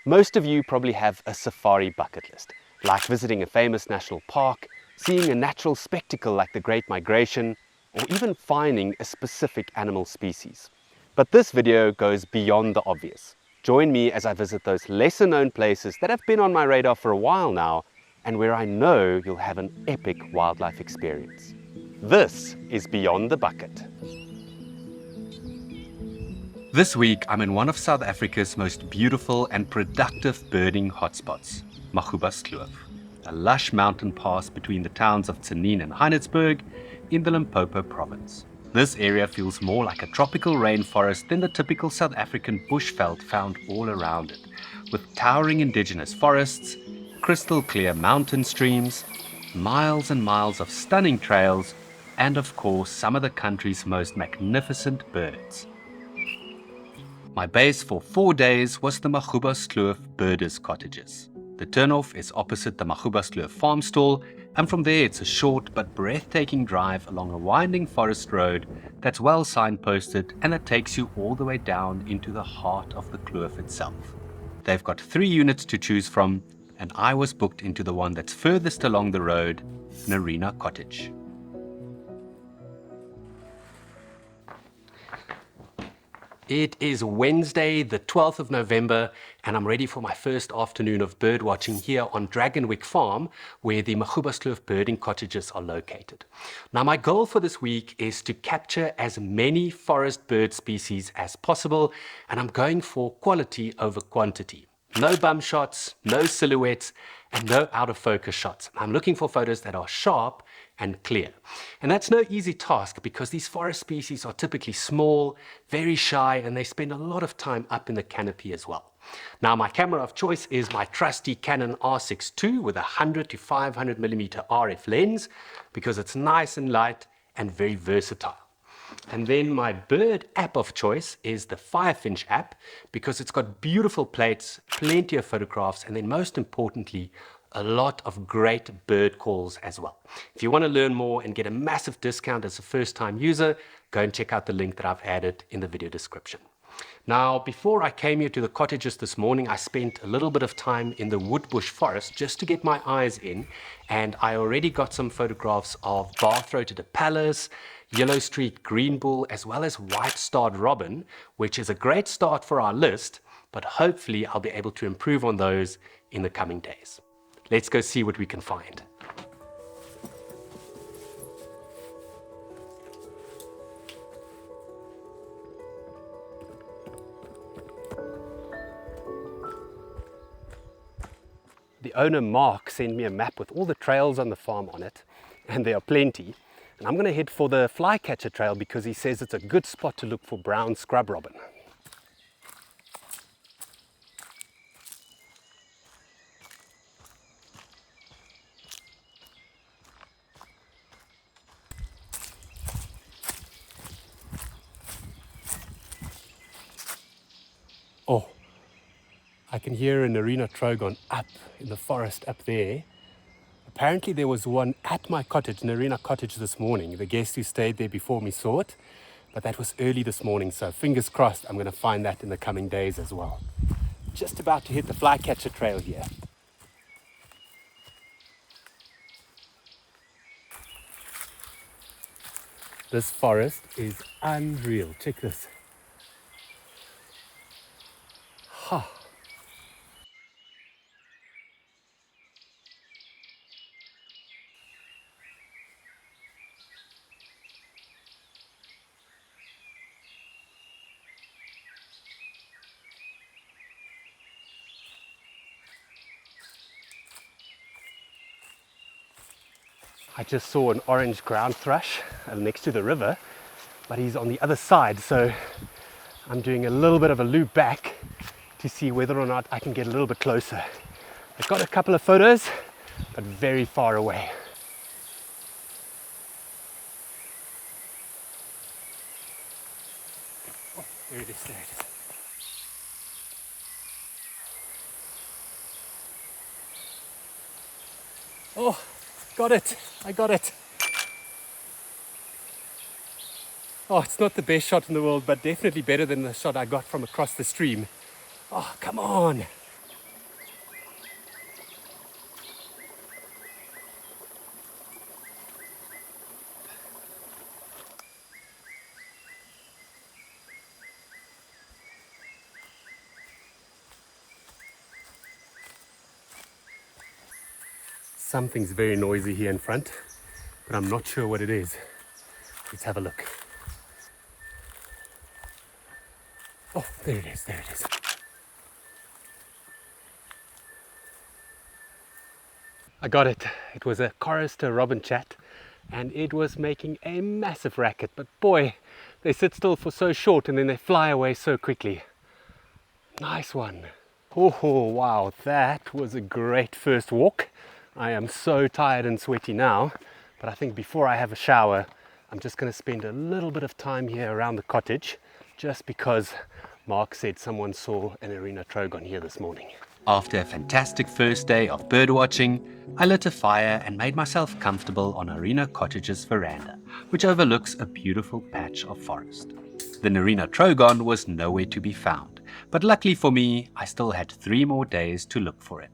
Most of you probably have a safari bucket list, like visiting a famous national park, seeing a natural spectacle like the Great Migration, or even finding a specific animal species. But this video goes beyond the obvious. Join me as I visit those lesser known places that have been on my radar for a while now, and where I know you'll have an epic wildlife experience. This is Beyond the Bucket. This week, I'm in one of South Africa's most beautiful and productive birding hotspots, Magoebaskloof, a lush mountain pass between the towns of Nkhumane and Heidelberg in the Limpopo province. This area feels more like a tropical rainforest than the typical South African bushveld found all around it, with towering indigenous forests, crystal clear mountain streams, miles and miles of stunning trails, and of course some of the country's most magnificent birds. My base for 4 days was the Magoebaskloof Birders Cottages. The turnoff is opposite the Magoebaskloof Farm stall, and from there it's a short but breathtaking drive along a winding forest road that's well signposted and that takes you all the way down into the heart of the kloof itself. They've got 3 units to choose from, and I was booked into the one that's furthest along the road, Narina Cottage. It is Wednesday, the 12th of November, and I'm ready for my first afternoon of bird watching here on Dragonwyck Farm, where the Magoebaskloof birding cottages are located. Now, my goal for this week is to capture as many forest bird species as possible, and I'm going for quality over quantity. No bum shots, no silhouettes, and no out of focus shots. I'm looking for photos that are sharp and clear. And that's no easy task because these forest species are typically small, very shy, and they spend a lot of time up in the canopy as well. Now, my camera of choice is my trusty Canon R6 II with a 100 to 500 millimeter RF lens because it's nice and light and very versatile. And then my bird app of choice is the Firefinch app because it's got beautiful plates, plenty of photographs, and then most importantly, a lot of great bird calls as well. If you want to learn more and get a massive discount as a first-time user, go and check out the link that I've added in the video description. Now, before I came here to the cottages this morning, I spent a little bit of time in the woodbush forest just to get my eyes in, and I already got some photographs of bar-throated palace, yellow-streaked greenbull, as well as white-starred robin, which is a great start for our list, but hopefully I'll be able to improve on those in the coming days. Let's go see what we can find. The owner, Mark, sent me a map with all the trails on the farm on it, and there are plenty. And I'm going to head for the flycatcher trail because he says it's a good spot to look for brown scrub robin. Oh, I can hear a Narina trogon up in the forest up there. Apparently there was one at my cottage, Narina Cottage, this morning. The guest who stayed there before me saw it, but that was early this morning, so fingers crossed I'm going to find that in the coming days as well. Just about to hit the flycatcher trail here. This forest is unreal. Check this. Ha. I just saw an orange ground thrush next to the river, but he's on the other side, so I'm doing a little bit of a loop back to see whether or not I can get a little bit closer. I've got a couple of photos, but very far away. Oh, there it is, there it is. Oh, got it, I got it. Oh, it's not the best shot in the world, but definitely better than the shot I got from across the stream. Oh, come on. Something's very noisy here in front, but I'm not sure what it is. Let's have a look. Oh, there it is, there it is. I got it. It was a chorister robin chat, and it was making a massive racket, but boy, they sit still for so short and then they fly away so quickly. Nice one. Oh wow, that was a great first walk. I am so tired and sweaty now, but I think before I have a shower, I'm just going to spend a little bit of time here around the cottage, just because Mark said someone saw an Narina trogon here this morning. After a fantastic first day of bird watching, I lit a fire and made myself comfortable on Narina Cottage's veranda, which overlooks a beautiful patch of forest. The Narina trogon was nowhere to be found, but luckily for me, I still had 3 more days to look for it.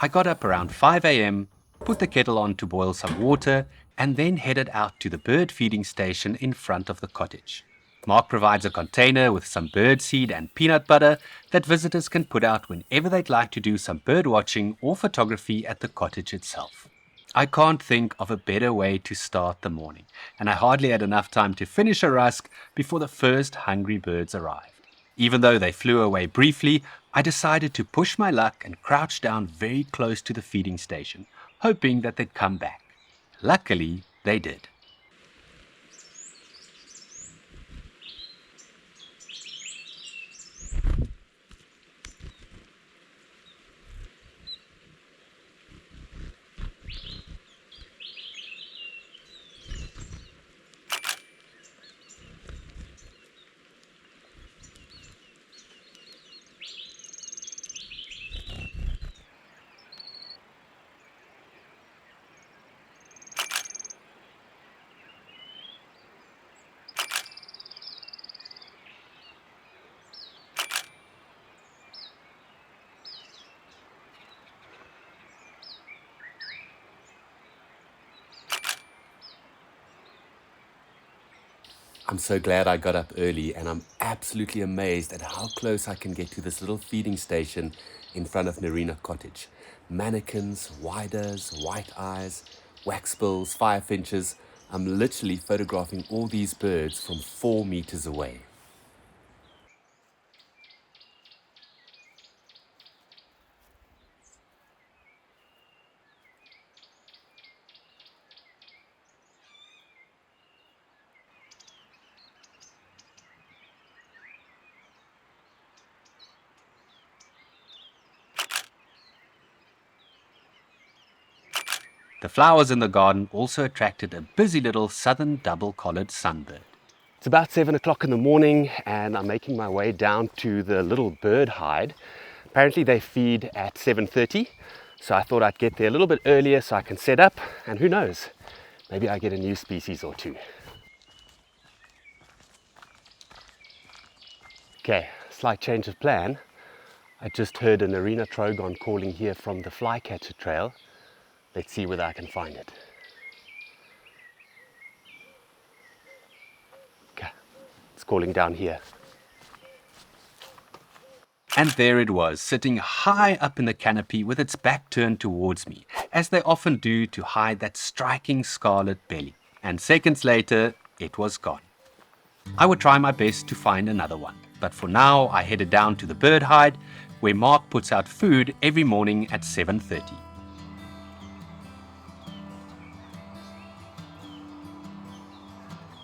I got up around 5 a.m, put the kettle on to boil some water, and then headed out to the bird feeding station in front of the cottage. Mark provides a container with some bird seed and peanut butter that visitors can put out whenever they'd like to do some bird watching or photography at the cottage itself. I can't think of a better way to start the morning, and I hardly had enough time to finish a rusk before the first hungry birds arrived. Even though they flew away briefly, I decided to push my luck and crouch down very close to the feeding station, hoping that they'd come back. Luckily, they did. I'm so glad I got up early, and I'm absolutely amazed at how close I can get to this little feeding station in front of Narina Cottage. Manakins, whydahs, white eyes, waxbills, firefinches. I'm literally photographing all these birds from 4 meters away. The flowers in the garden also attracted a busy little southern double-collared sunbird. It's about 7 o'clock in the morning, and I'm making my way down to the little bird hide. Apparently they feed at 7:30, so I thought I'd get there a little bit earlier so I can set up, and who knows, maybe I get a new species or two. Okay, slight change of plan. I just heard a Narina trogon calling here from the flycatcher trail. Let's see whether I can find it. Okay, it's calling down here. And there it was, sitting high up in the canopy with its back turned towards me, as they often do to hide that striking scarlet belly. And seconds later, it was gone. I would try my best to find another one, but for now I headed down to the bird hide, where Mark puts out food every morning at 7:30.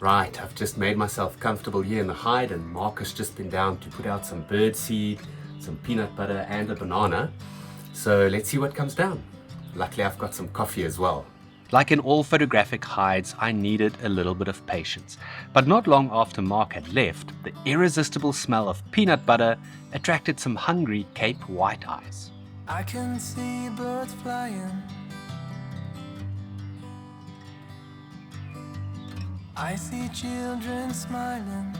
Right, I've just made myself comfortable here in the hide, and Mark has just been down to put out some bird seed, some peanut butter and a banana. So let's see what comes down. Luckily I've got some coffee as well. Like in all photographic hides, I needed a little bit of patience. But not long after Mark had left, the irresistible smell of peanut butter attracted some hungry Cape white eyes. I can see birds flying. I see children smiling.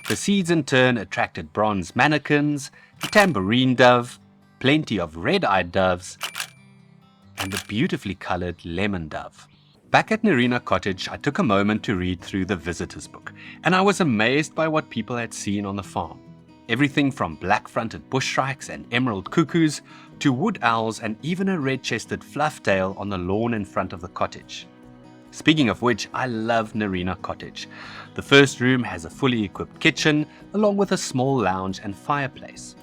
The seeds in turn attracted bronze manakins, a tambourine dove, plenty of red-eyed doves, and the beautifully colored lemon dove. Back at Narina Cottage, I took a moment to read through the visitor's book, and I was amazed by what people had seen on the farm. Everything from black-fronted bush shrikes and emerald cuckoos to wood owls and even a red-chested flufftail on the lawn in front of the cottage. Speaking of which, I love Narina Cottage. The first room has a fully equipped kitchen along with a small lounge and fireplace.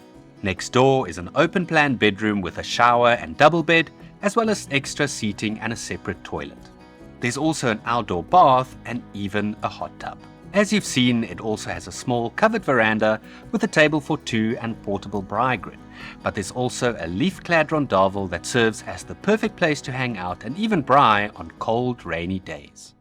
Next door is an open-plan bedroom with a shower and double bed, as well as extra seating and a separate toilet. There's also an outdoor bath and even a hot tub. As you've seen, it also has a small covered veranda with a table for two and portable braai grid. But there's also a leaf-clad rondavel that serves as the perfect place to hang out and even braai on cold, rainy days.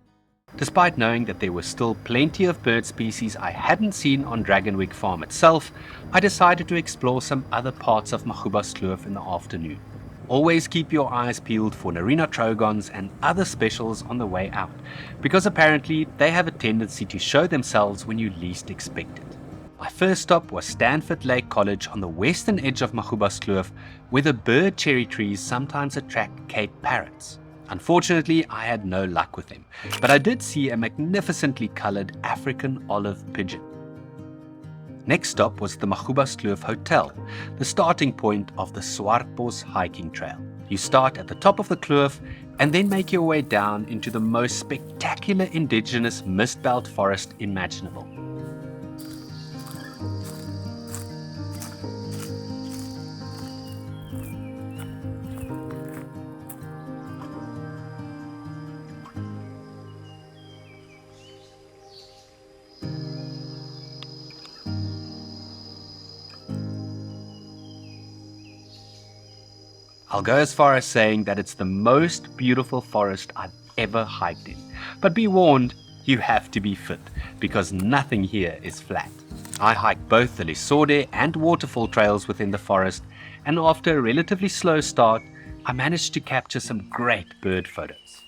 Despite knowing that there were still plenty of bird species I hadn't seen on Dragonwyck Farm itself, I decided to explore some other parts of Magoebaskloof in the afternoon. Always keep your eyes peeled for Narina trogons and other specials on the way out, because apparently they have a tendency to show themselves when you least expect it. My first stop was Stanford Lake College on the western edge of Magoebaskloof, where the bird cherry trees sometimes attract Cape parrots. Unfortunately, I had no luck with them, but I did see a magnificently colored African olive pigeon. Next stop was the Magoebaskloof Hotel, the starting point of the Swartbos hiking trail. You start at the top of the kloof and then make your way down into the most spectacular indigenous mist belt forest imaginable. I'll go as far as saying that it's the most beautiful forest I've ever hiked in. But be warned, you have to be fit, because nothing here is flat. I hiked both the Letsoalo and waterfall trails within the forest, and after a relatively slow start, I managed to capture some great bird photos.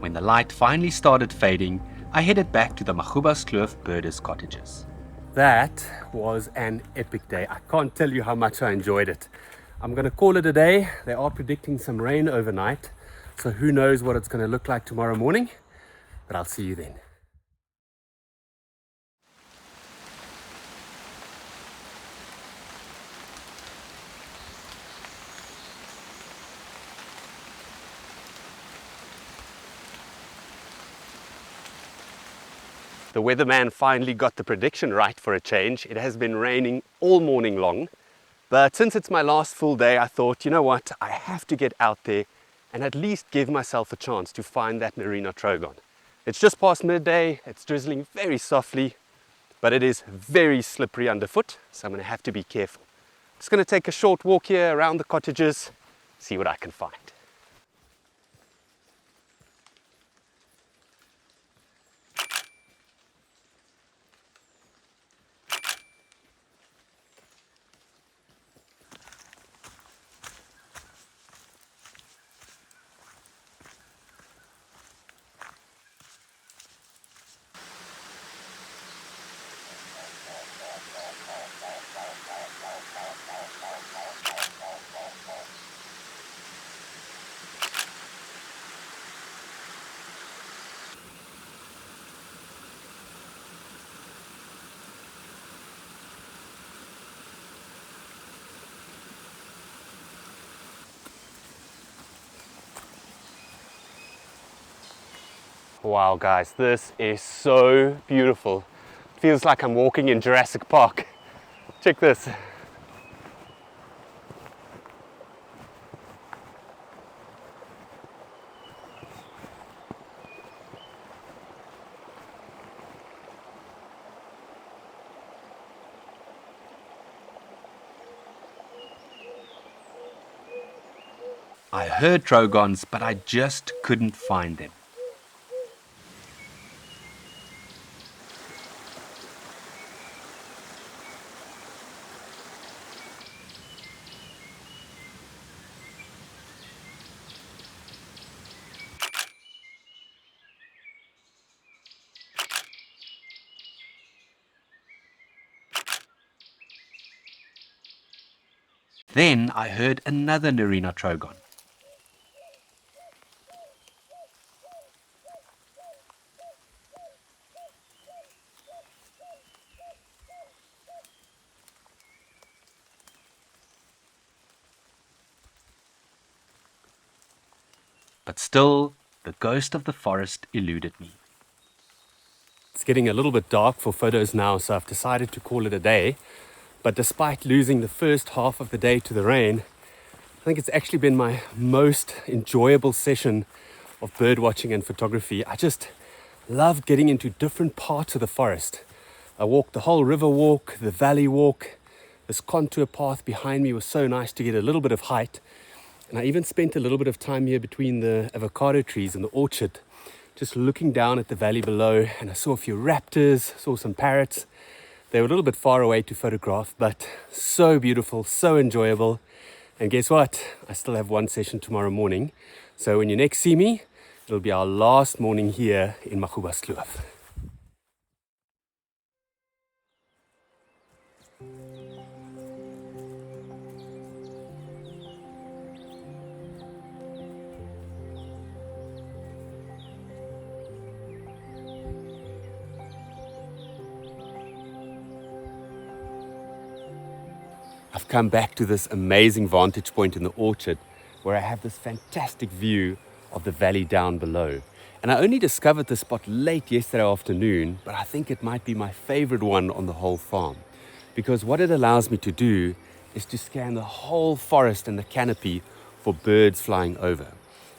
When the light finally started fading, I headed back to the Magoebaskloof Birders Cottages. That was an epic day. I can't tell you how much I enjoyed it. I'm going to call it a day. They are predicting some rain overnight, so who knows what it's going to look like tomorrow morning, but I'll see you then. The weatherman finally got the prediction right for a change. It has been raining all morning long, but since it's my last full day, I thought, you know what, I have to get out there and at least give myself a chance to find that Narina trogon. It's just past midday, it's drizzling very softly, but it is very slippery underfoot, so I'm going to have to be careful. Just going to take a short walk here around the cottages, see what I can find. Wow guys, this is so beautiful. It feels like I'm walking in Jurassic Park. Check this. I heard trogons, but I just couldn't find them. Then I heard another Narina trogon. But still, the ghost of the forest eluded me. It's getting a little bit dark for photos now, so I've decided to call it a day. But despite losing the first half of the day to the rain, I think it's actually been my most enjoyable session of bird watching and photography. I just love getting into different parts of the forest. I walked the whole river walk, the valley walk. This contour path behind me was so nice to get a little bit of height. And I even spent a little bit of time here between the avocado trees and the orchard, just looking down at the valley below, and I saw a few raptors, saw some parrots. They were a little bit far away to photograph, but so beautiful, so enjoyable. And guess what? I still have one session tomorrow morning. So when you next see me, it'll be our last morning here in Magoebaskloof. I've come back to this amazing vantage point in the orchard where I have this fantastic view of the valley down below. And I only discovered this spot late yesterday afternoon, but I think it might be my favorite one on the whole farm. Because what it allows me to do is to scan the whole forest and the canopy for birds flying over.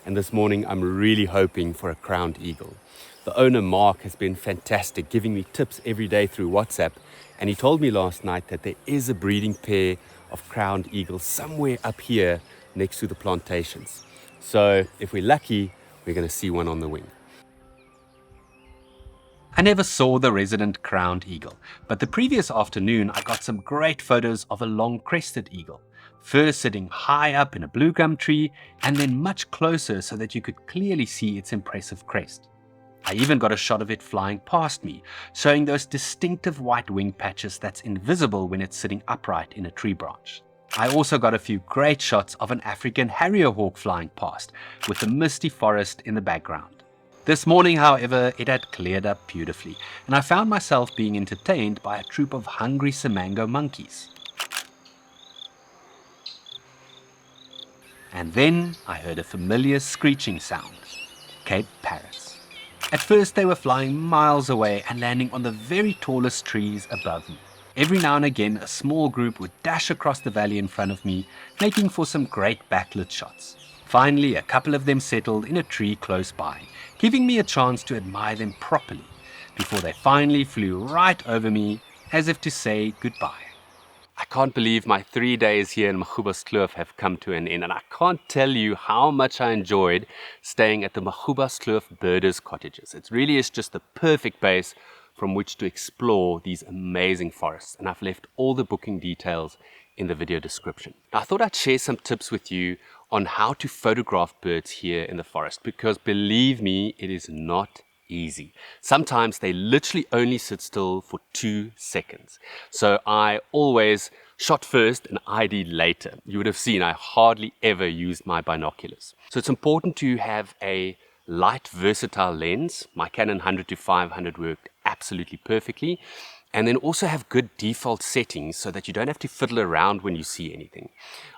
And this morning I'm really hoping for a crowned eagle. The owner, Mark, has been fantastic, giving me tips every day through WhatsApp. And he told me last night that there is a breeding pair of crowned eagles somewhere up here next to the plantations. So if we're lucky, we're going to see one on the wing. I never saw the resident crowned eagle, but the previous afternoon I got some great photos of a long-crested eagle, first sitting high up in a blue gum tree and then much closer so that you could clearly see its impressive crest. I even got a shot of it flying past me, showing those distinctive white wing patches that's invisible when it's sitting upright in a tree branch. I also got a few great shots of an African harrier hawk flying past, with the misty forest in the background. This morning, however, it had cleared up beautifully, and I found myself being entertained by a troop of hungry Simango monkeys. And then I heard a familiar screeching sound, Cape parrots. At first they were flying miles away and landing on the very tallest trees above me. Every now and again a small group would dash across the valley in front of me, making for some great backlit shots. Finally a couple of them settled in a tree close by, giving me a chance to admire them properly, before they finally flew right over me as if to say goodbye. I can't believe my 3 days here in Magoebaskloof have come to an end, and I can't tell you how much I enjoyed staying at the Magoebaskloof Birders Cottages. It really is just the perfect base from which to explore these amazing forests, and I've left all the booking details in the video description. Now, I thought I'd share some tips with you on how to photograph birds here in the forest, because believe me, it is not easy. Sometimes they literally only sit still for 2 seconds. So I always shot first and ID'd later. You would have seen I hardly ever used my binoculars. So it's important to have a light, versatile lens. My Canon 100-500 worked absolutely perfectly. And then also have good default settings so that you don't have to fiddle around when you see anything.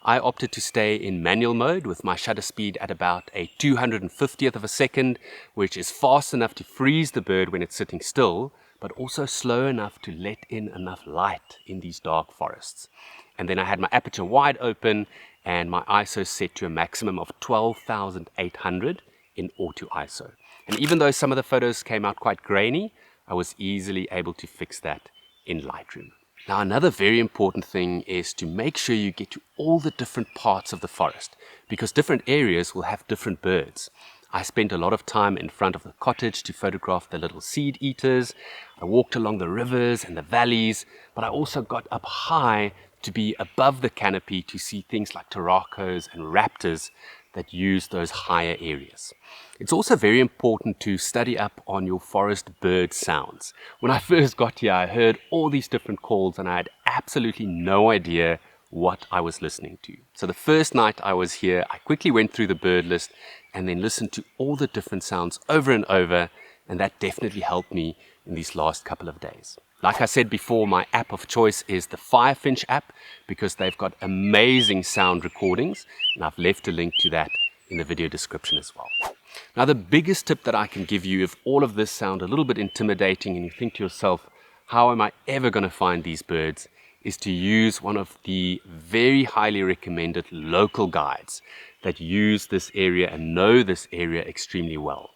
I opted to stay in manual mode with my shutter speed at about a 250th of a second, which is fast enough to freeze the bird when it's sitting still, but also slow enough to let in enough light in these dark forests. And then I had my aperture wide open and my ISO set to a maximum of 12,800 in auto ISO. And even though some of the photos came out quite grainy, I was easily able to fix that in Lightroom. Now, another very important thing is to make sure you get to all the different parts of the forest, because different areas will have different birds. I spent a lot of time in front of the cottage to photograph the little seed eaters. I walked along the rivers and the valleys, but I also got up high to be above the canopy to see things like taracos and raptors that use those higher areas. It's also very important to study up on your forest bird sounds. When I first got here, I heard all these different calls and I had absolutely no idea what I was listening to. So the first night I was here, I quickly went through the bird list and then listened to all the different sounds over and over, and that definitely helped me in these last couple of days. Like I said before, my app of choice is the Firefinch app because they've got amazing sound recordings, and I've left a link to that in the video description as well. Now, the biggest tip that I can give you, if all of this sounds a little bit intimidating and you think to yourself, how am I ever going to find these birds, is to use one of the very highly recommended local guides that use this area and know this area extremely well.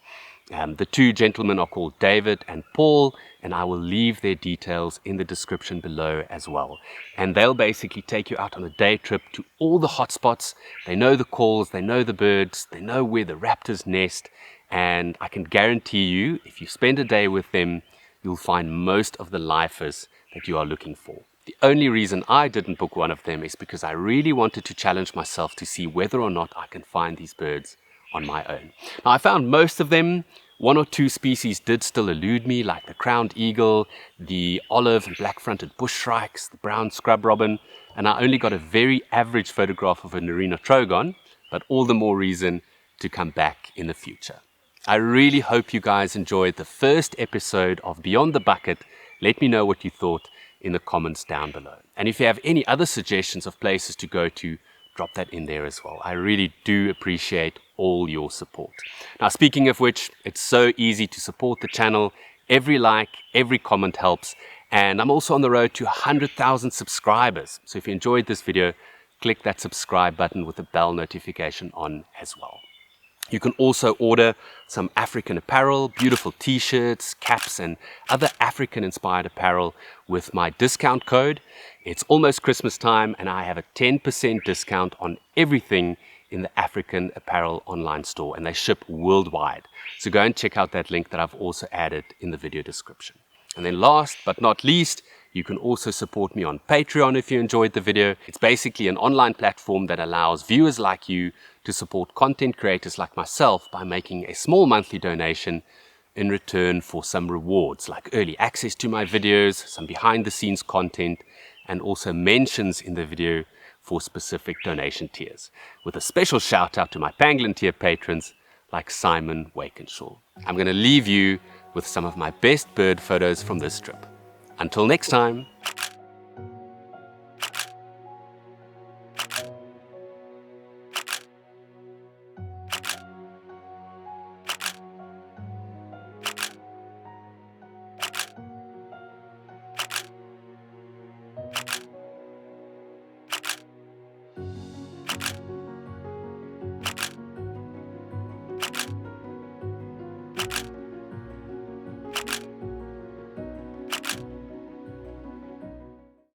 The two gentlemen are called David and Paul, and I will leave their details in the description below as well. And they'll basically take you out on a day trip to all the hotspots. They know the calls, they know the birds, they know where the raptors nest, and I can guarantee you, if you spend a day with them, you'll find most of the lifers that you are looking for. The only reason I didn't book one of them is because I really wanted to challenge myself to see whether or not I can find these birds on my own. Now, I found most of them. One or two species did still elude me, like the crowned eagle, the olive and black-fronted bush shrikes, the brown scrub robin, and I only got a very average photograph of a Narina trogon, but all the more reason to come back in the future. I really hope you guys enjoyed the first episode of Beyond the Bucket. Let me know what you thought in the comments down below. And if you have any other suggestions of places to go to, drop that in there as well. I really do appreciate all your support. Now, speaking of which, it's so easy to support the channel. Every like, every comment helps. And I'm also on the road to 100,000 subscribers. So if you enjoyed this video, click that subscribe button with the bell notification on as well. You can also order some African apparel, beautiful t-shirts, caps, and other African-inspired apparel with my discount code. It's almost Christmas time, and I have a 10% discount on everything in the African apparel online store, and they ship worldwide. So go and check out that link that I've also added in the video description. And then last but not least, you can also support me on Patreon if you enjoyed the video. It's basically an online platform that allows viewers like you to support content creators like myself by making a small monthly donation in return for some rewards like early access to my videos, some behind the scenes content, and also mentions in the video for specific donation tiers, with a special shout out to my Pangolin tier patrons like Simon Wakenshaw. I'm going to leave you with some of my best bird photos from this trip. Until next time.